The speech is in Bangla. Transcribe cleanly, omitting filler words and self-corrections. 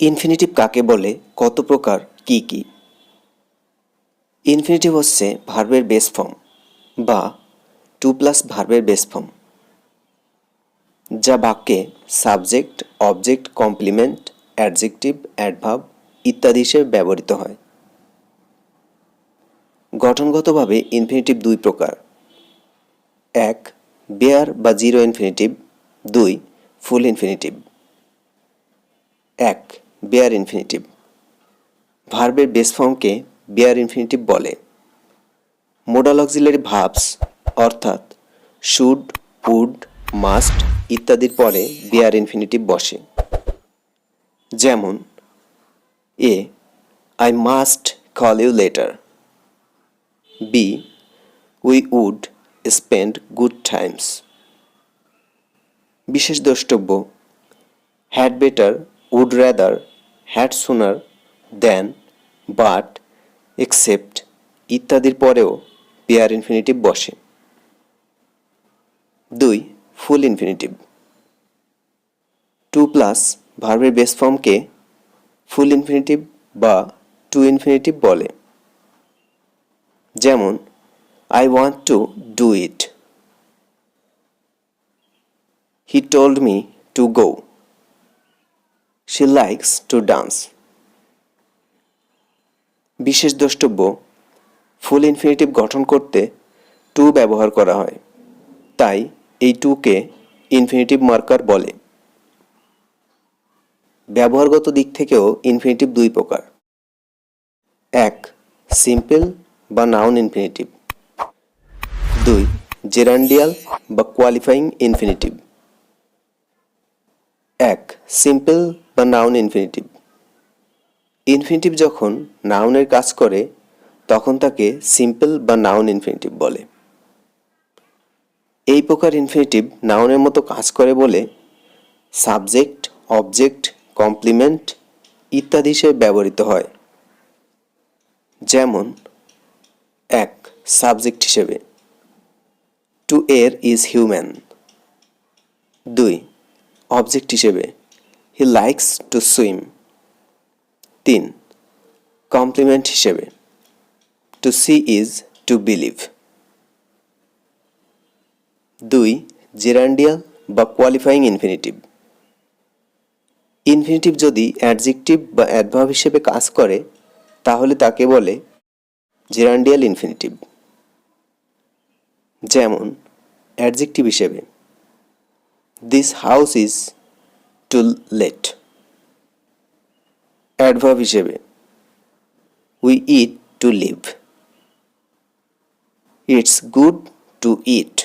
ইনফিনিটিভ কাকে বলে, কত প্রকার, কি কি? ইনফিনিটিভ হচ্ছে ভার্বের বেস ফর্ম বা 2+ ভার্বের বেস ফর্ম, যা বাক্যে subject, object, complement, adjective, adverb ইত্যাদি হিসেবে ব্যবহৃত হয়। গঠনগতভাবে ইনফিনিটিভ দুই প্রকার: 1. বেয়ার বা zero infinitive, 2. Full infinitive. 1. Bare infinitive. ভার্বের বেস ফর্মকে বেয়ার ইনফিনিটিভ বলে। মোডাল অক্সিলারি ভার্বস অর্থাৎ শুড, উড, মাস্ট ইত্যাদির পরে বেয়ার ইনফিনিটিভ বসে। যেমন A. I must call you later. B. We would spend good times. বিশেষ দ্রষ্টব্য: had better, would rather, had sooner, than, but, except ইত্যাদির পরেও পেয়ার ইনফিনিটিভ বসে। 2. Full infinitive. 2+ ভার্বের বেস ফর্মকে ফুল ইনফিনিটিভ বা টু ইনফিনিটিভ বলে। যেমন I want to do it. He told me to go. She likes to dance. বিশেষ দ্রষ্টব্য: ফুল ইনফিনিটিভ গঠন করতে টু ব্যবহার করা হয়, তাই এই টুকে ইনফিনিটিভ মার্কার বলে। ব্যবহারগত দিক থেকেও ইনফিনিটিভ দুই প্রকার: 1. সিম্পল বা নাউন ইনফিনিটিভ। 2. জেরান্ডিয়াল বা কোয়ালিফাইং ইনফিনিটিভ। 1. সিম্পল বা নাউন ইনফিনিটিভ। ইনফিনিটিভ যখন নাউনের কাজ করে তখন তাকে সিম্পল বা নাউন ইনফিনিটিভ বলে। এই প্রকার ইনফিনিটিভ নাউনের মতো কাজ করে বলে সাবজেক্ট, অবজেক্ট, কমপ্লিমেন্ট ইত্যাদি হিসেবে ব্যবহৃত হয়। যেমন 1. সাবজেক্ট হিসেবে টু এর ইজ হিউম্যান। 2. অবজেক্ট হিসেবে he likes to swim. 3. Complement হিসেবে to see is to believe. 2. Gerundial বা কোয়ালিফাইং ইনফিনিটিভ। ইনফিনিটিভ যদি অ্যাডজেক্টিভ বা অ্যাডভার্ব হিসেবে কাজ করে তাহলে তাকে বলে জেরান্ডিয়াল ইনফিনিটিভ। যেমন অ্যাডজেক্টিভ হিসেবে this house is to let. Adverb হিসেবে we eat to live. It's good to it.